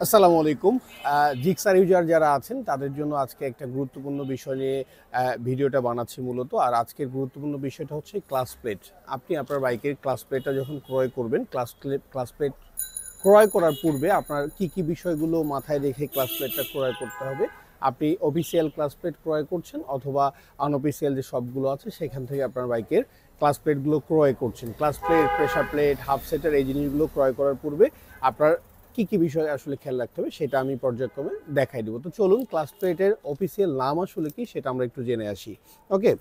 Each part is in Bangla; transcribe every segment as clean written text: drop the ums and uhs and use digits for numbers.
আসসালামু আলাইকুম। জিক্সার ইউজার যারা আছেন তাদের জন্য আজকে একটা গুরুত্বপূর্ণ বিষয় নিয়ে ভিডিওটা বানাচ্ছি মূলত। আর আজকের গুরুত্বপূর্ণ বিষয়টা হচ্ছে ক্লাস প্লেট। আপনি আপনার বাইকের ক্লাস প্লেটটা যখন ক্রয় করবেন, ক্লাস প্লেট ক্রয় করার পূর্বে আপনার কি বিষয়গুলো মাথায় রেখে ক্লাস প্লেটটা ক্রয় করতে হবে। আপনি অফিসিয়াল ক্লাস প্লেট ক্রয় করছেন অথবা আনঅফিসিয়াল যে শপগুলো আছে সেখান থেকে আপনার বাইকের ক্লাস প্লেটগুলো ক্রয় করছেন। Class plate, pressure plate, half সেটার এই জিনিসগুলো ক্রয় করার পূর্বে আপনার কি বিষয়ে আসলে খেয়াল রাখতে হবে সেটা আমি পর্যায়ক্রমে দেখাই দেবো। তো চলুন ক্লাস প্লেটের অফিসিয়াল নাম আসলে কি সেটা আমরা একটু জেনে আসি। ওকে,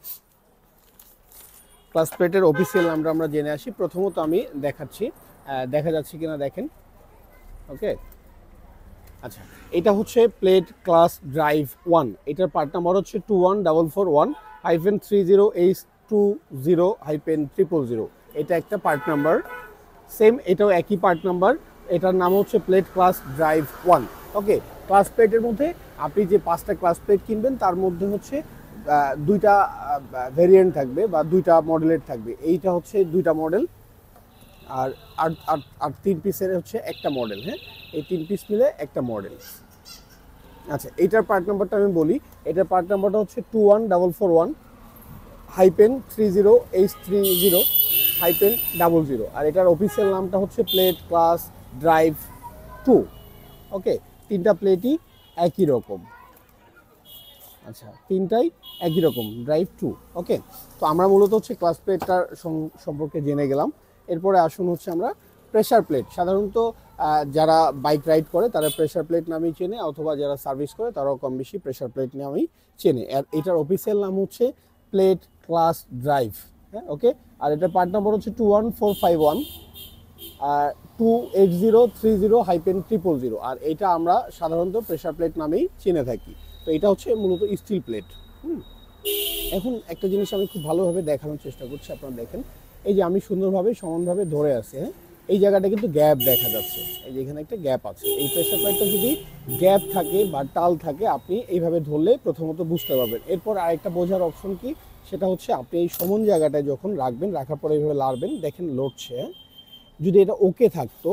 ক্লাস প্লেটের অফিসিয়াল নামটা আমরা জেনে আসি। প্রথমত আমি দেখাচ্ছি, দেখা যাচ্ছে কিনা দেখেন। ওকে, আচ্ছা, এটা হচ্ছে প্লেট ক্লাস ড্রাইভ 1। এটার পার্ট নাম্বার হচ্ছে 21441-30H20-00000। এটা একটা পার্ট নাম্বার। সেম এটাও একই পার্ট নাম্বার। এটার নাম হচ্ছে প্লেট ক্লাস ড্রাইভ 1। ওকে, ক্লাস প্লেটের মধ্যে আপনি যে 5টা ক্লাস প্লেট কিনবেন তার মধ্যে হচ্ছে দুইটা ভেরিয়েন্ট থাকবে বা দুইটা মডেলের থাকবে। এইটা হচ্ছে দুইটা মডেল আর আর আর 3 পিসের হচ্ছে একটা মডেল। হ্যাঁ, এই 3 পিস মিলে একটা মডেল। আচ্ছা, এইটার পার্ট নাম্বারটা আমি বলি। এটার পার্ট নাম্বারটা হচ্ছে 21441-30H30-00। আর এটার অফিসিয়াল নামটা হচ্ছে প্লেট ক্লাস ড্রাইভ 2। ওকে, তিনটা প্লেটই একই রকম। আচ্ছা, তিনটাই একই রকম, ড্রাইভ 2। ওকে, তো আমরা মূলত হচ্ছে ক্লাস প্লেটটার সম্পর্কে জেনে গেলাম। এরপরে আসুন হচ্ছে আমরা প্রেসার প্লেট। সাধারণত যারা বাইক রাইড করে তারা প্রেসার প্লেট নামেই চেনে, অথবা যারা সার্ভিস করে তারাও কম বেশি প্রেসার প্লেট নামেই চেনে। আর এটার অফিসিয়াল নাম হচ্ছে প্লেট ক্লাস ড্রাইভ। হ্যাঁ, ওকে, আর এটার পার্ট নাম্বার হচ্ছে 21451-28030-000। আর এটা আমরা সাধারণত প্রেসার প্লেট নামেই চিনে থাকি। তো এটা হচ্ছে মূলত স্টিল প্লেট। এখন একটা জিনিস আমি খুব ভালোভাবে দেখানোর চেষ্টা করছি। আপনারা দেখেন, এই যে আমি সুন্দরভাবে সমানভাবে ধরে আছে। হ্যাঁ, এই জায়গাটা কিন্তু গ্যাপ দেখা যাচ্ছে। এই যে এখানে একটা গ্যাপ আছে। এই প্রেসার প্লেটটা যদি গ্যাপ থাকে বা টাল থাকে, আপনি এইভাবে ধরলে প্রথমত বুঝতে পারবেন। এরপর আরেকটা বোঝার অপশন কি, সেটা হচ্ছে আপনি এই সমান জায়গাটায় যখন রাখবেন, রাখার পরে এইভাবে লাড়বেন, দেখেন লড়ছে। যদি এটা ওকে থাকতো,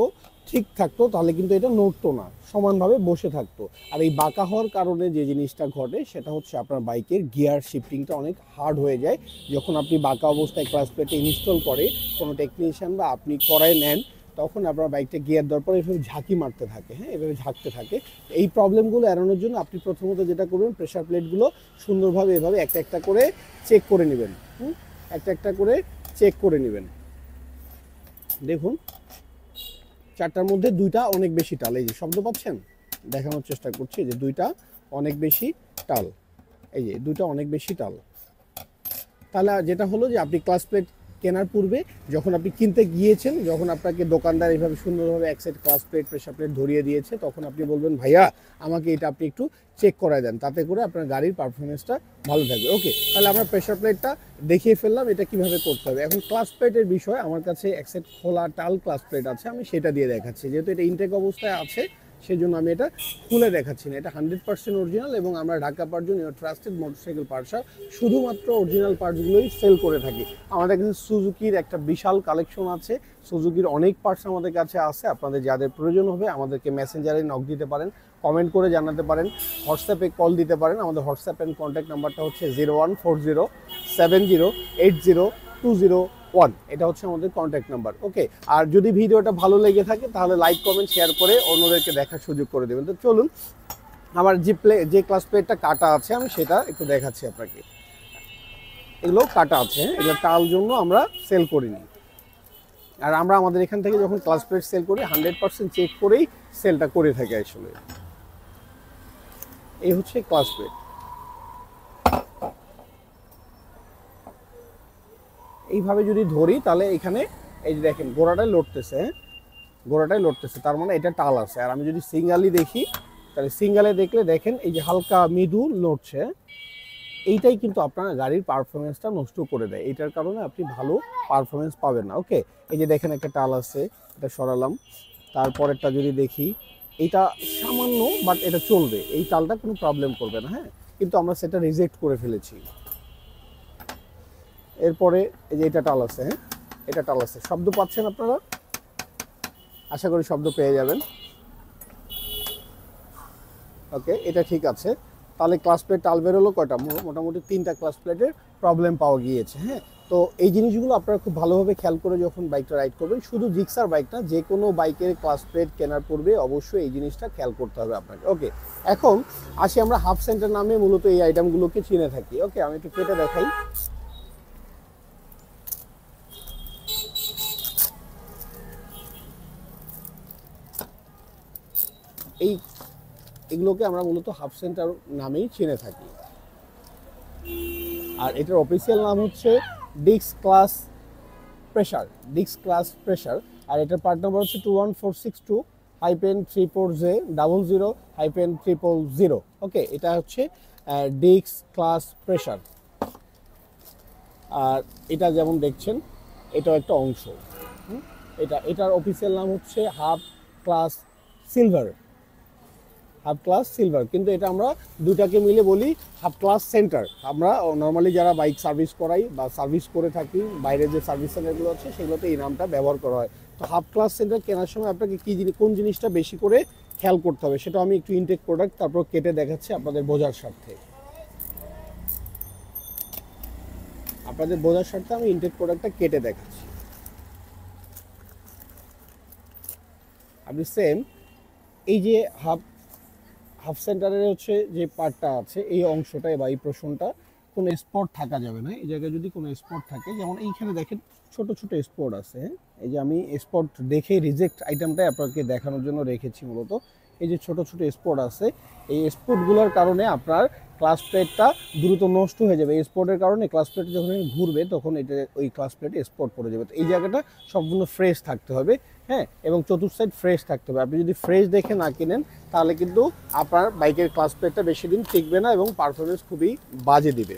ঠিক থাকতো, তাহলে কিন্তু এটা নড়তো না, সমানভাবে বসে থাকতো। আর এই বাঁকা হওয়ার কারণে যে জিনিসটা ঘটে সেটা হচ্ছে আপনার বাইকের গিয়ার শিফটিংটা অনেক হার্ড হয়ে যায়। যখন আপনি বাঁকা অবস্থায় ক্লাস প্লেটে ইনস্টল করে কোনো টেকনিশিয়ান বা আপনি করায় নেন, তখন আপনার বাইকটা গিয়ার দেওয়ার পরে এভাবে ঝাঁকি মারতে থাকে। হ্যাঁ, এভাবে ঝাঁকতে থাকে। এই প্রবলেমগুলো এড়ানোর জন্য আপনি প্রথমত যেটা করবেন, প্রেসার প্লেটগুলো সুন্দরভাবে এভাবে একটা একটা করে চেক করে নেবেন। একটা একটা করে চেক করে নেবেন। দেখুন, চারটার মধ্যে দুইটা অনেক বেশি টাল। এই যে শব্দ পাচ্ছেন, দেখানোর চেষ্টা করছি যে দুইটা অনেক বেশি টাল। এই যে দুইটা অনেক বেশি টাল। তাহলে যেটা হলো যে আপনি ক্লাস প্লেট কেনার পূর্বে যখন আপনি কিনতে গিয়েছেন, যখন আপনাকে দোকানদার এইভাবে সুন্দরভাবে এক set class plate, pressure plate ধরিয়ে দিয়েছে, তখন আপনি বলবেন, ভাইয়া আমাকে এটা আপনি একটু চেক করায় দেন, তাতে করে আপনার গাড়ির পারফরমেন্সটা ভালো থাকবে। ওকে, তাহলে আমরা প্রেসার প্লেটটা দেখিয়ে ফেললাম এটা কিভাবে করতে হবে। এখন ক্লাস প্লেটের বিষয়, আমার কাছে এক সেট খোলা টাল ক্লাস প্লেট আছে, আমি সেটা দিয়ে দেখাচ্ছি। যেহেতু এটা ইনটেক অবস্থায় আছে সেই জন্য আমি এটা খুলে দেখাচ্ছি না। এটা 100% অরিজিনাল, এবং আমরা Dhaka parts, trusted motorcycle parts, শুধুমাত্র অরিজিনাল পার্টসগুলোই সেল করে থাকি। আমাদের কাছে সুজুকির একটা বিশাল কালেকশন আছে। সুজুকির অনেক পার্টস আমাদের কাছে আছে। আপনাদের যাদের প্রয়োজন হবে আমাদেরকে মেসেঞ্জারে নক দিতে পারেন, কমেন্ট করে জানাতে পারেন, হোয়াটসঅ্যাপে কল দিতে পারেন। আমাদের হোয়াটসঅ্যাপ অ্যান্ড কন্ট্যাক্ট নাম্বারটা হচ্ছে 0140708021। এটা হচ্ছে আমাদের কন্ট্যাক্ট নাম্বার। ওকে, আর যদি ভিডিওটা ভালো লেগে থাকে তাহলে লাইক, কমেন্ট, শেয়ার করে অন্যদেরকে দেখার সুযোগ করে দেবেন। তো চলুন, আমার যে ক্লাস প্লেটটা কাটা আছে আমি সেটা একটু দেখাচ্ছি আপনাকে। এগুলো কাটা আছে, এগুলো টাল জন্য আমরা সেল করিনি। আর আমরা আমাদের এখান থেকে যখন ক্লাস প্লেট সেল করি 100% চেক করেই সেলটা করে থাকি আসলে। এই হচ্ছে ক্লাস প্লেট। এইভাবে যদি ধরি তাহলে এখানে এই যে দেখেন গোড়াটাই লড়তেছে। গোড়াটাই লড়তেছে, তার মানে এটা টাল আছে। আর আমি যদি সিঙ্গালি দেখি, তাহলে সিঙ্গালে দেখলে দেখেন এই যে হালকা মৃদু লড়ছে। এইটাই কিন্তু আপনার গাড়ির পারফরমেন্সটা নষ্ট করে দেয়। এইটার কারণে আপনি ভালো পারফরমেন্স পাবেন না। ওকে, এই যে দেখেন একটা টাল আছে, এটা সরালাম। তারপরেরটা যদি দেখি, এটা সামান্য, বাট এটা চলবে, এই টালটা কোনো প্রবলেম করবে না। হ্যাঁ, কিন্তু আমরা সেটা রিজেক্ট করে ফেলেছি। এরপরে এই যে এটা টাল আছে। হ্যাঁ, এটা টাল আছে। শব্দ পাচ্ছেন আপনারা? আশা করি শব্দ পেয়ে যাবেন। ওকে, এটা ঠিক আছে। তাহলে ক্লাস প্লেট টাল বেরোলো কয়টা? মোটামুটি 3টা ক্লাস প্লেটের প্রবলেম পাওয়া গিয়েছে। হ্যাঁ, তো এই জিনিসগুলো আপনারা খুব ভালোভাবে খেয়াল করে যখন বাইকটা রাইড করবেন, শুধু জিক্সার বাইক না, যে কোনো বাইকের ক্লাস প্লেট কেনার পূর্বে অবশ্যই এই জিনিসটা খেয়াল করতে হবে আপনাকে। ওকে, এখন আসি আমরা হাফ সেন্টার নামে মূলত এই আইটেমগুলোকে চিনে থাকি। ওকে, আমি একটু কেটে দেখাই। এগুলোকে আমরা মূলত হাফ সেন্টার নামেই চিনে থাকি। আর এটার অফিসিয়াল নাম হচ্ছে ডিক্স ক্লাস প্রেসার। আর এটার পার্ট নাম্বার হচ্ছে 21462-34000-000। ওকে, এটা হচ্ছে ডিক্স ক্লাস প্রেসার। আর এটা যেমন দেখছেন, এটাও একটা অংশ। এটার অফিসিয়াল নাম হচ্ছে হাফ ক্লাস সিলভার। কিন্তু এটা আমরা দুটাকে মিলে বলি হাফ ক্লাস সেন্টার। আমরা নর্মালি যারা বাইক সার্ভিস করাই বা সার্ভিস করে থাকি, বাইরে যে সার্ভিস সেন্টারগুলো আছে সেগুলোতে এই নামটা ব্যবহার করা হয়। তো হাফ ক্লাস সেন্টার কেনার সময় আপনাকে কোন জিনিসটা বেশি করে খেয়াল করতে হবে সেটা আমি একটু ইনটেক প্রোডাক্ট তারপর কেটে দেখাচ্ছি আপনাদের বোঝার স্বার্থে। আমি ইনটেক প্রোডাক্টটা কেটে দেখাচ্ছি। আপনি সেম এই যে হাফ সেন্টারের হচ্ছে যে পার্টটা আছে, এই অংশটা বা এই পোরশনটা কোনো স্পট থাকা যাবে না। এই জায়গায় যদি কোনো স্পট থাকে, যেমন এইখানে দেখেন ছোট ছোট স্পট আছে, এই যে আমি স্পট দেখে রিজেক্ট আইটেমটাই আপনাকে দেখানোর জন্য রেখেছি মূলত। এই যে ছোট ছোট স্পট আছে, এই স্পটগুলোর কারণে আপনার ক্লাস প্লেটটা দ্রুত নষ্ট হয়ে যাবে। এই স্পটের কারণে ক্লাস প্লেট যখন ঘুরবে তখন এটা ওই ক্লাস প্লেটে স্পট পড়ে যাবে। তো এই জায়গাটা সম্পূর্ণ ফ্রেশ থাকতে হবে। হ্যাঁ, এবং চতুর্থ সাইড ফ্রেশ থাকতে হবে। আপনি যদি ফ্রেশ দেখে না কিনেন তাহলে কিন্তু আপনার বাইকের ক্লাস প্লেটটা বেশি দিন টিকবে না এবং পারফরমেন্স খুবই বাজে দিবে।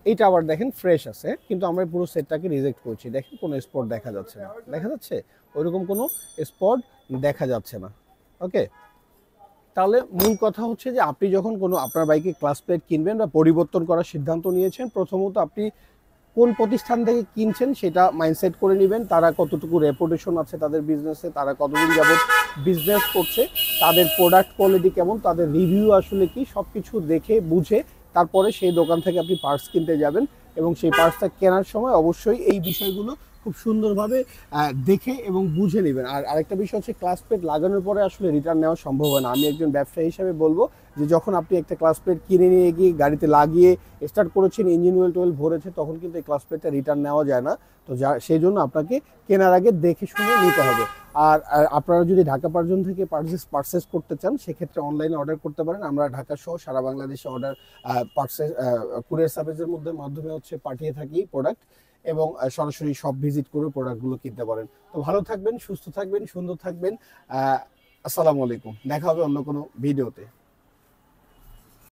এইটা আবার দেখেন ফ্রেশ আছে, কিন্তু আমরা পুরো সেটটাকে রিজেক্ট করছি। দেখেন কোনো স্পট দেখা যাচ্ছে না, দেখা যাচ্ছে ওইরকম কোনো স্পট দেখা যাচ্ছে না। ওকে, তাহলে মূল কথা হচ্ছে যে আপনি যখন কোনো আপনার বাইকে ক্লাস প্লেট কিনবেন বা পরিবর্তন করার সিদ্ধান্ত নিয়েছেন, প্রথমত আপনি কোন প্রতিষ্ঠান থেকে কিনছেন সেটা মাইন্ডসেট করে নেবেন। তারা কতটুকু রেপুটেশন আছে তাদের বিজনেসে, তারা কতদিন যাবত বিজনেস করছে, তাদের প্রোডাক্ট কোয়ালিটি কেমন, তাদের রিভিউ আসলে কি, সব কিছু দেখে বুঝে তারপরে সেই দোকান থেকে আপনি পার্টস কিনতে যাবেন। এবং সেই পার্টসটা কেনার সময় অবশ্যই এই বিষয়গুলো খুব সুন্দরভাবে দেখে এবং বুঝে নেবেন। আর আরেকটা বিষয় হচ্ছে, ক্লাস প্লেট লাগানোর পরে আসলে রিটার্ন নেওয়া সম্ভব হয় না। আমি একজন ব্যবসায়ী হিসাবে বলবো যে যখন আপনি একটা ক্লাস প্লেট কিনে নিয়ে গিয়ে গাড়িতে লাগিয়ে স্টার্ট করেছেন, ইঞ্জিন অয়েল টোয়েল ভরেছে, তখন কিন্তু এই ক্লাস প্লেটটা রিটার্ন নেওয়া যায় না। তো সেই জন্য আপনাকে কেনার আগে দেখে শুনে নিতে হবে। আর আপনারা যদি ঢাকা পার্জন থেকে পারচেস করতে চান সেক্ষেত্রে অনলাইনে অর্ডার করতে পারেন। আমরা ঢাকা সহ সারা বাংলাদেশে অর্ডার কুরিয়ার সার্ভিসের মাধ্যমে হচ্ছে পাঠিয়ে থাকি প্রোডাক্ট, এবং সরাসরি শপ ভিজিট করে প্রোডাক্টগুলো কিনতে পারেন। তো ভালো থাকবেন, সুস্থ থাকবেন, সুন্দর থাকবেন। আসসালামু আলাইকুম, দেখা হবে অন্য কোনো ভিডিওতে।